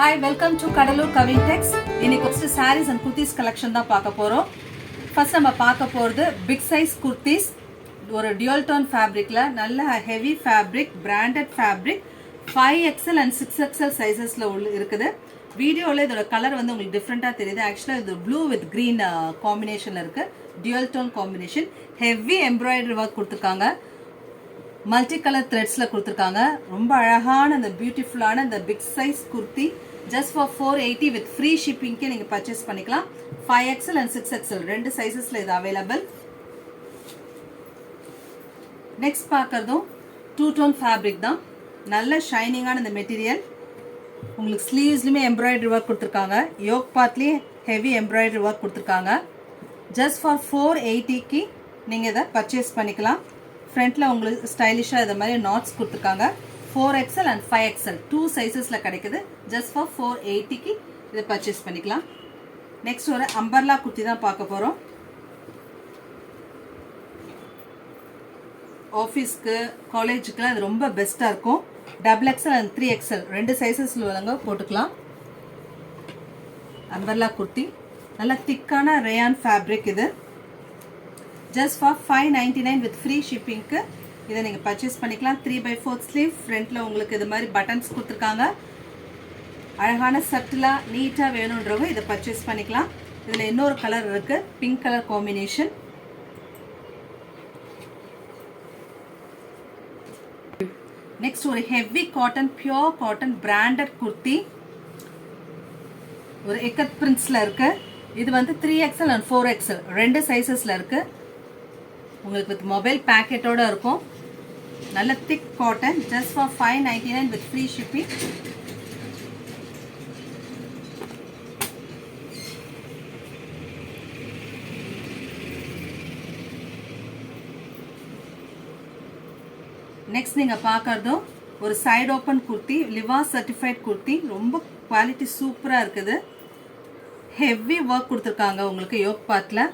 Hi, welcome to Kadalur Kavin Tex. இன்னைக்கு first sarees and kurtis collection தான் பார்க்க போறோம். First நம்ம பார்க்க போறது big size kurtis. ஒரு dual tone fabricல நல்ல heavy fabric, branded fabric, 5XL and 6XL sizesல இருக்குது. வீடியோல இதோட கலர் வந்து உங்களுக்கு டிஃபரெண்டா தெரியுது. ஆக்சுவலா இது blue with green காம்பினேஷன்ல இருக்கு. dual tone combination. Heavy embroidery work கொடுத்திருக்காங்க. மல்டி கலர் த்ரெட்ஸ்ல கொடுத்துருக்காங்க. ரொம்ப அழகான அந்த பியூட்டிஃபுல்லான அந்த big size kurti just for 480 with free ஷிப்பிங்க்கு நீங்கள் பர்ச்சேஸ் பண்ணிக்கலாம். 5XL அண்ட் 6XL ரெண்டு சைஸஸ்ல இது அவைலபிள். நெக்ஸ்ட் பார்க்கறதும் டூ டோன் ஃபேப்ரிக் தான். நல்ல ஷைனிங்கான இந்த மெட்டீரியல். உங்களுக்கு ஸ்லீவ்ஸ்லையுமே எம்ப்ராய்டரி ஒர்க் கொடுத்துருக்காங்க. யோக் பார்ட்லேயே ஹெவி எம்ப்ராய்டரி ஒர்க் கொடுத்துருக்காங்க. ஜஸ்ட் ஃபார் 480க்கு நீங்கள் இதை பர்ச்சேஸ் பண்ணிக்கலாம். ஃப்ரண்ட்டில் உங்களுக்கு ஸ்டைலிஷாக இதை மாதிரி நாட்ஸ் கொடுத்துருக்காங்க. 4XL அண்ட் 5XL டூ சைஸஸில் கிடைக்குது. ஜஸ்ட் ஃபார் 480க்கு இதை பர்ச்சேஸ் பண்ணிக்கலாம். நெக்ஸ்ட் ஒரு அம்பர்லா குர்த்தி தான் பார்க்க போகிறோம். ஆஃபீஸ்க்கு காலேஜுக்குலாம் இது ரொம்ப பெஸ்ட்டாக இருக்கும். XXL அண்ட் 3XL ரெண்டு சைஸஸில் உள்ளவங்க போட்டுக்கலாம். அம்பர்லா குர்த்தி நல்லா திக்கான ரேயான் ஃபேப்ரிக் இது. ஜஸ்ட் ஃபார் 599 வித் ஃப்ரீ ஷிப்பிங்க்கு இதை நீங்கள் பர்ச்சேஸ் பண்ணிக்கலாம். 3/4 ஸ்லீவ். ஃப்ரண்ட்டில் உங்களுக்கு இது மாதிரி பட்டன்ஸ் கொடுத்துருக்காங்க. அழகான சட்டிலாக நீட்டாக வேணுன்றவங்க இதை பர்ச்சேஸ் பண்ணிக்கலாம். இதில் இன்னொரு கலர் இருக்குது, பிங்க் கலர் காம்பினேஷன். நெக்ஸ்ட் ஒரு heavy cotton, pure cotton branded kurti. ஒரு எக்கத் பிரிண்ட்ஸில் இருக்கு. இது வந்து 3XL அண்ட் 4XL ரெண்டு சைஸஸில் இருக்குது. உங்களுக்கு வித் மொபைல் பேக்கெட்டோட இருக்கும். நல்ல thick cotton. Just for 599 with free shipping. Next நீங்கள் பார்க்கறதும் ஒரு side open kurti, Liva certified kurti. ரொம்ப குவாலிட்டி சூப்பராக இருக்குது. ஹெவி ஒர்க் கொடுத்துருக்காங்க. உங்களுக்கு யோக் பார்ட்டில்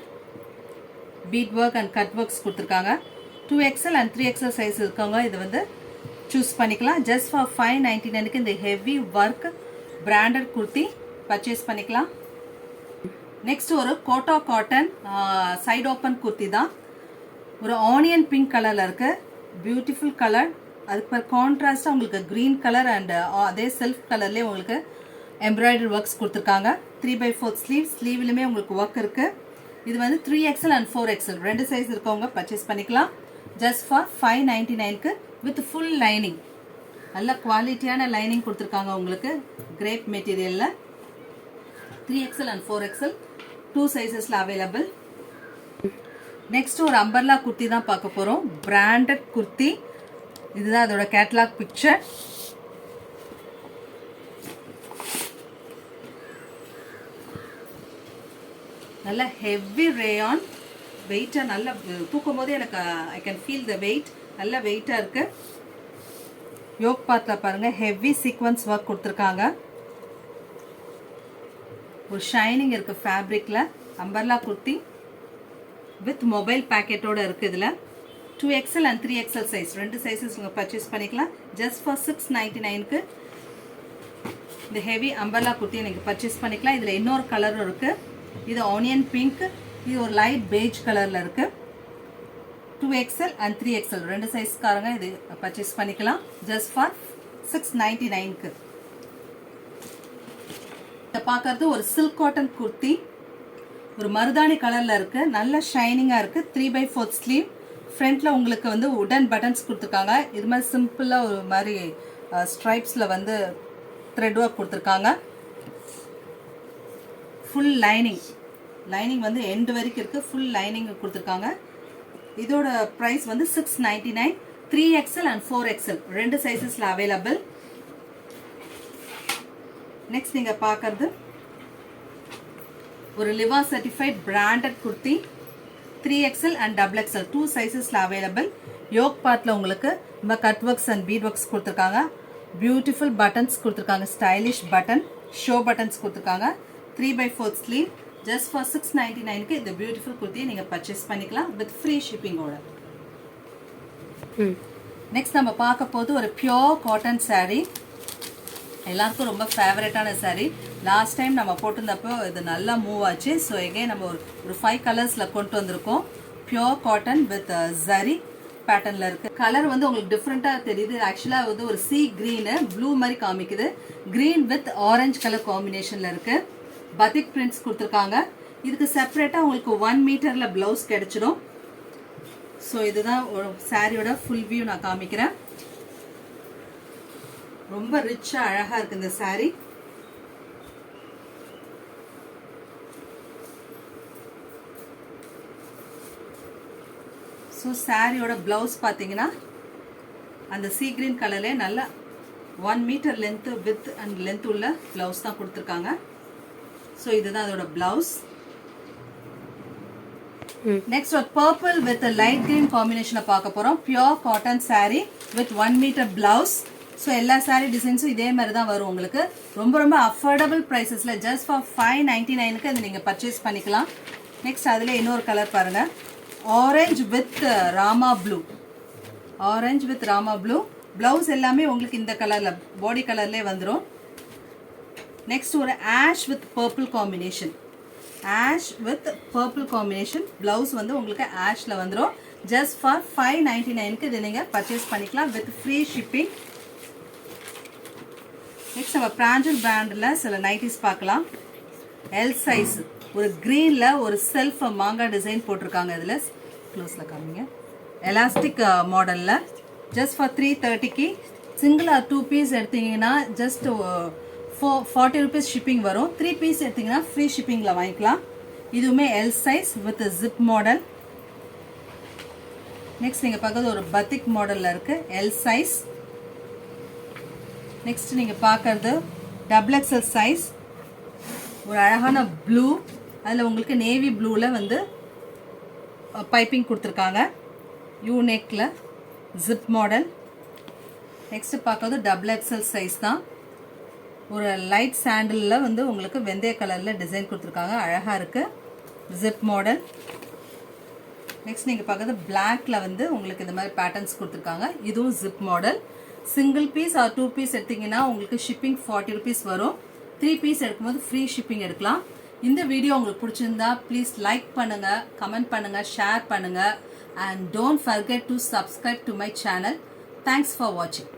beat work and cut works கொடுத்துருக்காங்க. 2XL அண்ட் 3XL சைஸ் இருக்கவங்க இது வந்து சூஸ் பண்ணிக்கலாம். ஜஸ்ட் ஃபார் 599க்கு இந்த heavy work branded kurti purchase பண்ணிக்கலாம். நெக்ஸ்ட் ஒரு Kota cotton side open kurti தான். ஒரு ஆனியன் பிங்க் கலரில் இருக்குது. Beautiful colour. அதுக்கு கான்ட்ராஸ்டாக உங்களுக்கு க்ரீன் கலர் அண்ட் அதே செல்ஃப் கலர்லேயே உங்களுக்கு எம்ப்ராய்டரி ஒர்க்ஸ் கொடுத்துருக்காங்க. 3/4 ஸ்லீவ். ஸ்லீவ்லையுமே உங்களுக்கு ஒர்க் இருக்குது. இது வந்து 3XL அண்ட் 4XL ரெண்டு சைஸ் இருக்கவங்க பர்ச்சேஸ் பண்ணிக்கலாம். ஜஸ்ட் ஃபார் 599க்கு வித் ஃபுல் லைனிங். நல்ல குவாலிட்டியான லைனிங் கொடுத்துருக்காங்க உங்களுக்கு கிரேப் மெட்டீரியலில். 3XL அண்ட் 4XL டூ சைஸஸில் அவைலபிள். நெக்ஸ்ட் ஒரு அம்பர்லா குர்த்தி தான் பார்க்க போகிறோம். பிராண்டட் குர்த்தி. இதுதான் அதோட கேட்லாக் பிக்சர். நல்ல ஹெவி ரேயான். வெயிட்டாக நல்ல தூக்கும் போதே எனக்கு I can feel the weight. நல்ல வெயிட்டாக இருக்குது. யோக் பார்ட்டில் பாருங்கள் ஹெவி சீக்வன்ஸ் ஒர்க் கொடுத்துருக்காங்க. ஒரு ஷைனிங் இருக்குது ஃபேப்ரிக்கில். அம்பர்லா குர்த்தி வித் மொபைல் பேக்கெட்டோடு இருக்குது. இதில் 2XL அண்ட் 3XL சைஸ் ரெண்டு சைஸஸ் நீங்கள் பர்ச்சேஸ் பண்ணிக்கலாம். ஜஸ்ட் ஃபார் 699க்கு இந்த ஹெவி அம்பர்லா குர்த்தியை நீங்கள் பர்ச்சேஸ் பண்ணிக்கலாம். இதில் இன்னொரு கலரும் இருக்குது. இது ஆனியன் பிங்க். இது ஒரு லைட் பேஜ் கலரில் இருக்குது. 2XL அண்ட் 3XL ரெண்டு சைஸ்காரங்க இது பர்ச்சேஸ் பண்ணிக்கலாம். ஜஸ்ட் ஃபார் 699க்கு. இதை பார்க்கறது ஒரு சில்க் காட்டன் குர்த்தி. ஒரு மருதாணி கலரில் இருக்குது. நல்ல ஷைனிங்காக இருக்குது. 3/4 ஸ்லீவ். ஃப்ரண்ட்டில் உங்களுக்கு வந்து உடன் பட்டன்ஸ் கொடுத்துருக்காங்க. இது மாதிரி சிம்பிளாக ஒரு மாதிரி ஸ்ட்ரைப்ஸில் வந்து த்ரெட் ஒர்க் கொடுத்துருக்காங்க. Full lining. லைனிங் வந்து எண்டு வரைக்கும் இருக்குது. ஃபுல் லைனிங் கொடுத்துருக்காங்க. இதோட ப்ரைஸ் வந்து 699. 3XL அண்ட் 4XL ரெண்டு சைஸஸில் அவைலபிள். நெக்ஸ்ட் நீங்கள் பார்க்கறது ஒரு Liva certified branded kurti. 3XL and XXL two சைஸஸில் அவைலபிள். யோக் பார்ட்டில் உங்களுக்கு இந்த cut works and bead works கொடுத்துருக்காங்க. பியூட்டிஃபுல் பட்டன்ஸ் கொடுத்துருக்காங்க. ஸ்டைலிஷ் பட்டன் ஷோ பட்டன்ஸ் கொடுத்துருக்காங்க. 3/4 ஸ்லீவ். ஜஸ்ட் ஃபார் 699க்கு இந்த பியூட்டிஃபுல் குர்த்தியை நீங்கள் பர்ச்சேஸ் பண்ணிக்கலாம் வித் ஃப்ரீ ஷிப்பிங்கோட. நெக்ஸ்ட் நம்ம பார்க்க போது ஒரு பியோர் காட்டன் சாரீ. எல்லாருக்கும் ரொம்ப ஃபேவரட்டான saree. லாஸ்ட் டைம் நம்ம போட்டிருந்தப்போ இது நல்லா மூவ் ஆச்சு. ஸோ எகைன் நம்ம ஒரு 5 கலர்ஸில் கொண்டு வந்திருக்கோம். பியோர் காட்டன் வித் ஜரி பேட்டர்னில் இருக்குது. கலர் வந்து உங்களுக்கு டிஃப்ரெண்ட்டாக தெரியுது. ஆக்சுவலாக வந்து ஒரு சி க்ரீனு ப்ளூ மாதிரி காமிக்குது. க்ரீன் வித் ஆரஞ்சு கலர் காம்பினேஷனில் இருக்குது. பத்திக் பிரிண்ட்ஸ் கொடுத்துருக்காங்க. இதுக்கு செப்பரேட்டாக உங்களுக்கு 1 மீட்டரில் ப்ளவுஸ் கிடைச்சிடும். ஸோ இதுதான் ஒரு சாரியோட ஃபுல் வியூ நான் காமிக்கிறேன். ரொம்ப ரிச்சாக அழகாக இருக்குது இந்த சாரீ. ஸோ சாரியோட ப்ளவுஸ் பார்த்தீங்கன்னா அந்த சீ கிரீன் கலர்லேயே நல்லா 1 metre length width and length உள்ள ப்ளவுஸ் தான் கொடுத்துருக்காங்க. ஸோ இதுதான் அதோட ப்ளவுஸ். நெக்ஸ்ட் ஒரு பர்பிள் வித் லைட் கிரீன் காம்பினேஷனை பார்க்க போகிறோம். Pure cotton sari with 1 metre blouse. So எல்லா சாரீ டிசைன்ஸும் இதே மாதிரி தான் வரும் உங்களுக்கு. ரொம்ப ரொம்ப அஃபோர்டபுள் ப்ரைஸஸில் ஜஸ்ட் ஃபார் 599க்கு அதை நீங்கள் பர்ச்சேஸ் பண்ணிக்கலாம். நெக்ஸ்ட் அதில் இன்னொரு கலர் பாருங்கள். Orange with Rama blue. Orange with Rama blue. Blouse எல்லாமே உங்களுக்கு இந்த கலரில் பாடி கலர்லேயே வந்துடும். நெக்ஸ்ட் ஒரு ash with purple combination. Ash with purple combination. Blouse வந்து உங்களுக்கு ஆஷில் வந்துடும். ஜஸ்ட் ஃபார் 599க்கு இதை நீங்கள் பர்ச்சேஸ் பண்ணிக்கலாம் வித் ஃப்ரீ ஷிப்பிங். நெக்ஸ்ட் நம்ம பிராஞ்சல் பிராண்டில் சில நைட்டிஸ் பார்க்கலாம். எல் சைஸ் ஒரு க்ரீனில் ஒரு செல்ஃப் மாங்காய் டிசைன் போட்டிருக்காங்க. இதில் க்ளோஸில் காமிங்க. எலாஸ்டிக் மாடலில் ஜஸ்ட் ஃபார் 330க்கு சிங்கிள் ஆர் 2 பீஸ் எடுத்தீங்கன்னா ஜஸ்ட் 40 ருபீஸ் ஷிப்பிங் வரும். 3 பீஸ் எடுத்தீங்கன்னா ஃப்ரீ ஷிப்பிங்கில் வாங்கிக்கலாம். இதுவுமே L size with zip model. Next நீங்கள் பார்க்குறது ஒரு பத்திக் மாடலில் இருக்குது. L size. நெக்ஸ்ட் நீங்கள் பார்க்குறது XXL சைஸ். ஒரு அழகான ப்ளூ. அதில் உங்களுக்கு நேவி ப்ளூவில் வந்து பைப்பிங் கொடுத்துருக்காங்க. யூ நெக்கில் ஜிப் மாடல். நெக்ஸ்ட்டு பார்க்குறது XXL சைஸ் தான். ஒரு லைட் சாண்டலில் வந்து உங்களுக்கு வெந்தய கலரில் டிசைன் கொடுத்துருக்காங்க. அழகாக இருக்குது. Zip model. நெக்ஸ்ட் நீங்கள் பார்க்குறது பிளாக்கில் வந்து உங்களுக்கு இந்த மாதிரி பேட்டர்ன்ஸ் கொடுத்துருக்காங்க. இதுவும் zip model. Single piece or 2 piece எடுத்தீங்கன்னா உங்களுக்கு ஷிப்பிங் 40 ருபீஸ் வரும். 3 பீஸ் எடுக்கும்போது ஃப்ரீ ஷிப்பிங் எடுக்கலாம். இந்த வீடியோ உங்களுக்கு பிடிச்சிருந்தா ப்ளீஸ் லைக் பண்ணுங்கள், கமெண்ட் பண்ணுங்கள், ஷேர் பண்ணுங்கள். And don't forget to subscribe to my channel. Thanks for வாட்சிங்.